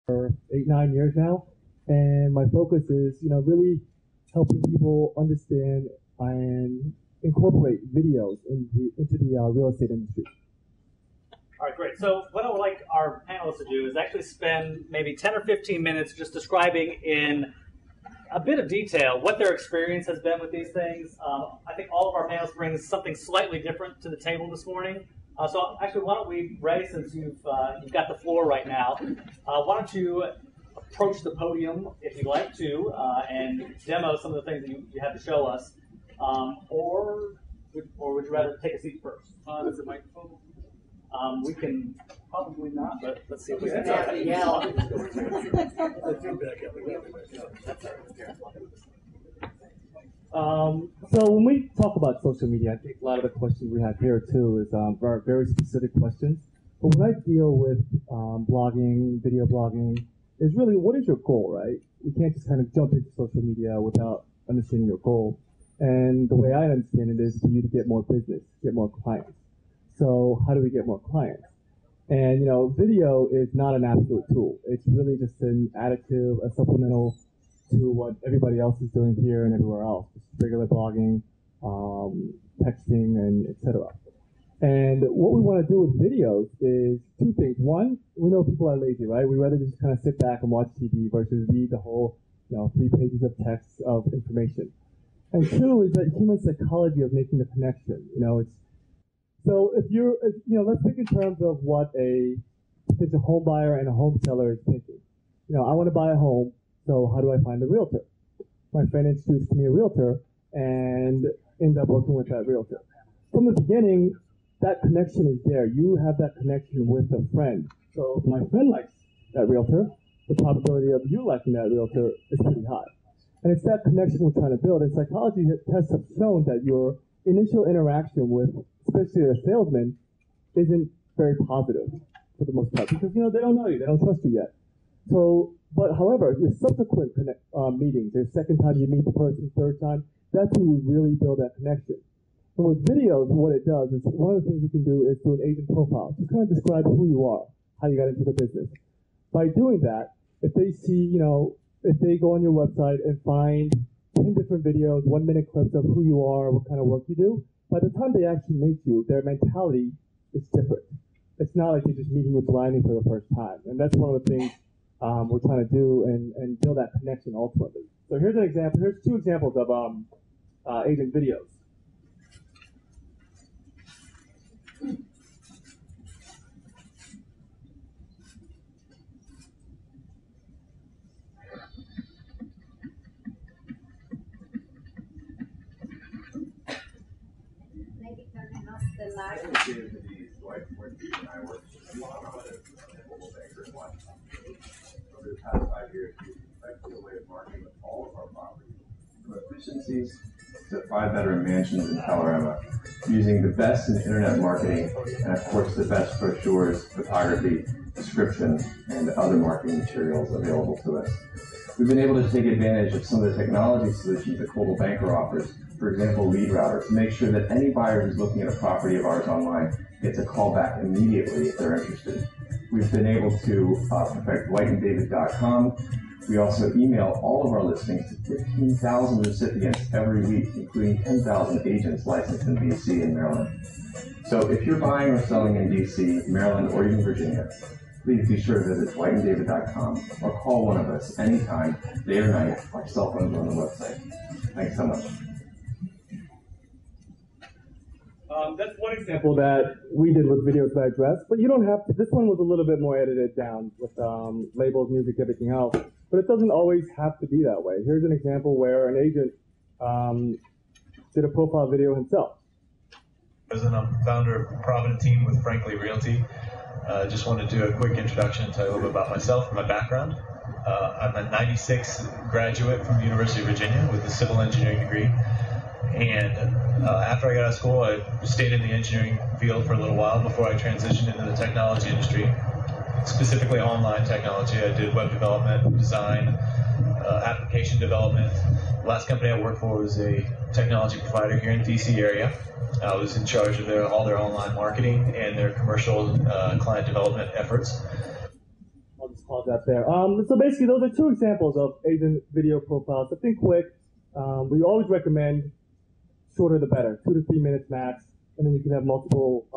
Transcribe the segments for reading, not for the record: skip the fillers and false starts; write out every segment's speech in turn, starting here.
for 8-9 years now, and my focus is, really helping people understand and incorporate videos into the real estate industry. All right, great. So what I would like our panelists to do is actually spend maybe 10 or 15 minutes just describing in a bit of detail what their experience has been with these things. I think all of our panelists bring something slightly different to the table this morning. So actually, why don't we, Ray, since you've got the floor right now, why don't you approach the podium if you'd like to and demo some of the things that you have to show us, or would you rather take a seat first? Is the microphone? We can probably not, but let's see if we can. So when we talk about social media, I think a lot of the questions we have here too is are very specific questions. But when I deal with blogging, video blogging, is really what is your goal, right? You can't just kind of jump into social media without understanding your goal. And the way I understand it is for you to get more business, get more clients. So how do we get more clients? And video is not an absolute tool. It's really just an additive, a supplemental to what everybody else is doing here and everywhere else. Just regular blogging, texting, and etc. And what we want to do with videos is two things. One, we know people are lazy, right? We rather just kind of sit back and watch TV versus read the whole, 3 pages of text of information. And two is that human psychology of making the connection. So let's think in terms of what a potential home buyer and a home seller is thinking. I want to buy a home, so how do I find a realtor? My friend introduced me a realtor and end up working with that realtor. From the beginning, that connection is there. You have that connection with a friend. So if my friend likes that realtor, the probability of you liking that realtor is pretty high. And it's that connection we're trying to build. And psychology tests have shown that your initial interaction with, especially a salesman, isn't very positive for the most part because they don't know you, they don't trust you yet. So, but however, your subsequent meetings, your second time you meet the person, third time, that's when you really build that connection. And with videos, what it does is one of the things you can do is do an agent profile to kind of describe who you are, how you got into the business. By doing that, if they see, if they go on your website and find 10 different videos, 1-minute clips of who you are, what kind of work you do, by the time they actually meet you, their mentality is different. It's not like they're just meeting you blindly for the first time. And that's one of the things we're trying to do and build that connection ultimately. So here's an example. Here's 2 examples of agent videos. Over the past 5 years, we've effected a way of marketing with all of our properties, from efficiencies to 5-bedroom mansions in Colorado, using the best in internet marketing and, of course, the best brochures, photography, description, and other marketing materials available to us. We've been able to take advantage of some of the technology solutions that Coldwell Banker offers, for example, Lead Router, to make sure that any buyer who's looking at a property of ours online gets a call back immediately if they're interested. We've been able to perfect whiteanddavid.com. We also email all of our listings to 15,000 recipients every week, including 10,000 agents licensed in DC and Maryland. So if you're buying or selling in DC, Maryland, or even Virginia, please be sure to visit whiteanddavid.com or call one of us anytime, day or night. Our cell phones are on the website. Thanks so much. That's one example that we did with videos by address, but you don't have to. This one was a little bit more edited down with labels, music, everything else, but it doesn't always have to be that way. Here's an example where an agent did a profile video himself. President, I'm founder of Provident Team with Frankly Realty. Just wanted to do a quick introduction and tell you a little bit about myself and my background. I'm a 96 graduate from the University of Virginia with a civil engineering degree. And after I got out of school, I stayed in the engineering field for a little while before I transitioned into the technology industry, specifically online technology. I did web development, design, application development. The last company I worked for was a technology provider here in the DC area. I was in charge of all their online marketing and their commercial client development efforts. I'll just pause that there. So basically, those are two examples of agent video profiles. So think quick. We always recommend shorter the better, 2 to 3 minutes max, and then you can have multiple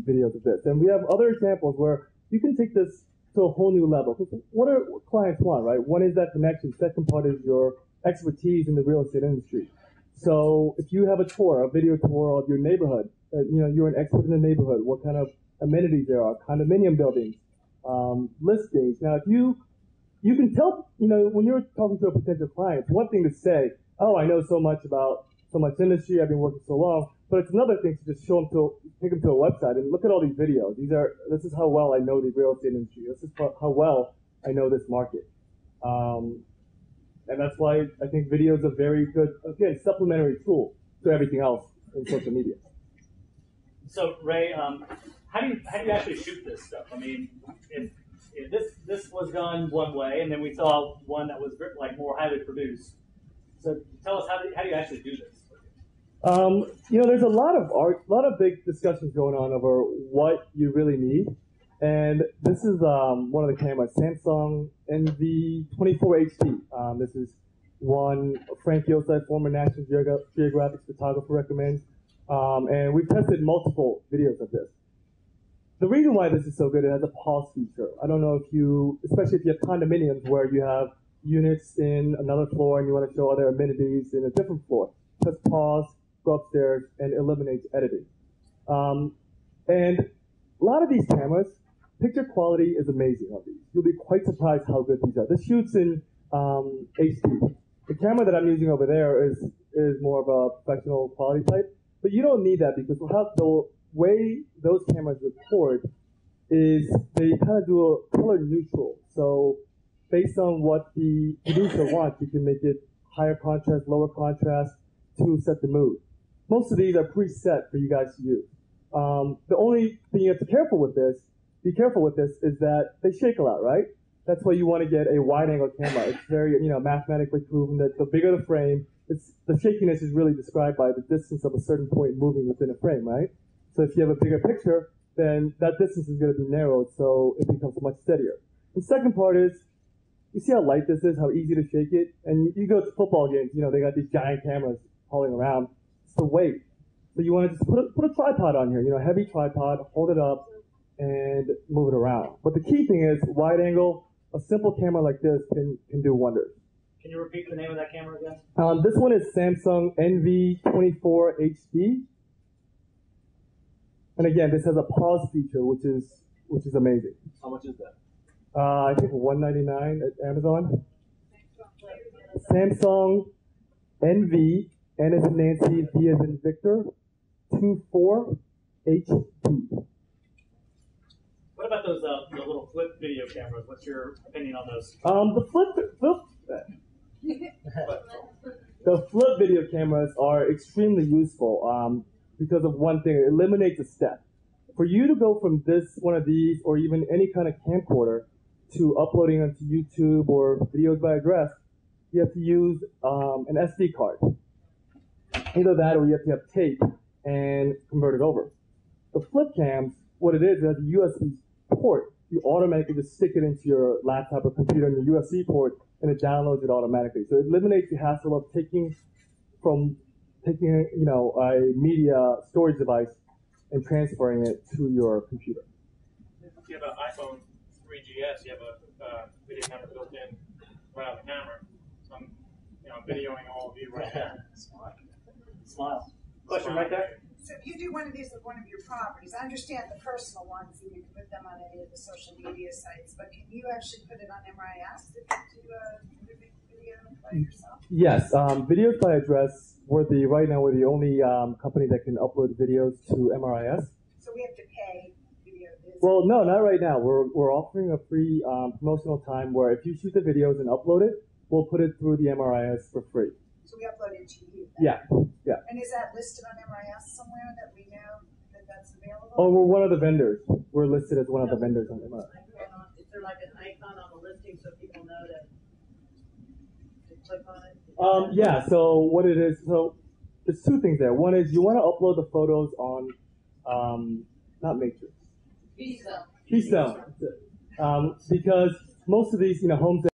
videos of this. And we have other examples where you can take this to a whole new level. Because what clients want, right? One is that connection. Second part is your expertise in the real estate industry. So if you have a tour, a video tour of your neighborhood, you're an expert in the neighborhood, what kind of amenities there are, condominium buildings, listings. Now, if you can tell, when you're talking to a potential client, it's one thing to say, oh, I know so much about so much industry, I've been working so long, but it's another thing to just take them to a website and look at all these videos. This is how well I know the real estate industry. This is how well I know this market. And that's why I think video is a very good, again, supplementary tool to everything else in social media. So Ray, how do you actually shoot this stuff? I mean, if this was done one way, and then we saw one that was like more highly produced. So tell us how do you actually do this? There's a lot of big discussions going on over what you really need. And this is one of the cameras, Samsung NV24 HD. This is one Frank Yosai, former National Geographic photographer, recommends. And we've tested multiple videos of this. The reason why this is so good, it has a pause feature. I don't know especially if you have condominiums where you have units in another floor and you want to show other amenities in a different floor. Just pause, go upstairs, and eliminates editing. And a lot of these cameras, picture quality is amazing on these. You'll be quite surprised how good these are. This shoots in HD. The camera that I'm using over there is more of a professional quality type, but you don't need that because the way those cameras record is they kind of do a color neutral. So based on what the producer wants, you can make it higher contrast, lower contrast to set the mood. Most of these are preset for you guys to use. The only thing you have to be careful with this is that they shake a lot, right? That's why you want to get a wide angle camera. It's very, mathematically proven that the bigger the frame, the shakiness is really described by the distance of a certain point moving within a frame, right? So if you have a bigger picture, then that distance is going to be narrowed, so it becomes much steadier. The second part is, you see how light this is, how easy to shake it? And you go to football games, they got these giant cameras hauling around. It's the weight. So you want to just put a tripod on here, heavy tripod, hold it up, and move it around. But the key thing is, wide angle, a simple camera like this can do wonders. Can you repeat the name of that camera again? This one is Samsung NV24 HD. And again, this has a pause feature, which is amazing. How much is that? I think $199 at Amazon. Samsung NV, N as in Nancy, V as in Victor, 24 HD. What about those the little flip video cameras? What's your opinion on those? The flip video cameras are extremely useful because of one thing. It eliminates a step. For you to go from one of these or even any kind of camcorder to uploading onto YouTube or videos by address, you have to use an SD card. Either that or you have to have tape and convert it over. The flip cams, what it is, it has a USB port. You automatically just stick it into your laptop or computer in the USB port and it downloads it automatically. So it eliminates the hassle of taking a media storage device and transferring it to your computer. If you have an iPhone 3GS, you have a video camera built in right on the camera. So I'm videoing all of you right now. Smile. Question right there? So if you do one of these with one of your properties, I understand the personal ones and you can put them on any of the social media sites, but can you actually put it on MRIS if you do a video by yourself? Yes, videos by address, right now we're the only company that can upload videos to MRIS. So we have to pay video. Well, no, not right now. We're offering a free promotional time where if you shoot the videos and upload it, we'll put it through the MRIS for free. So we upload it to you? Yeah. And is that listed on MRIS somewhere that we know that that's available? Oh, we're one of the vendors. We're listed as one of the vendors on MRIS. Is there like an icon on the listing so people know to click on it? Yeah, so what it is, there's two things there. One is you want to upload the photos on, not Matrix. Keystone. Keystone. Because most of these, homes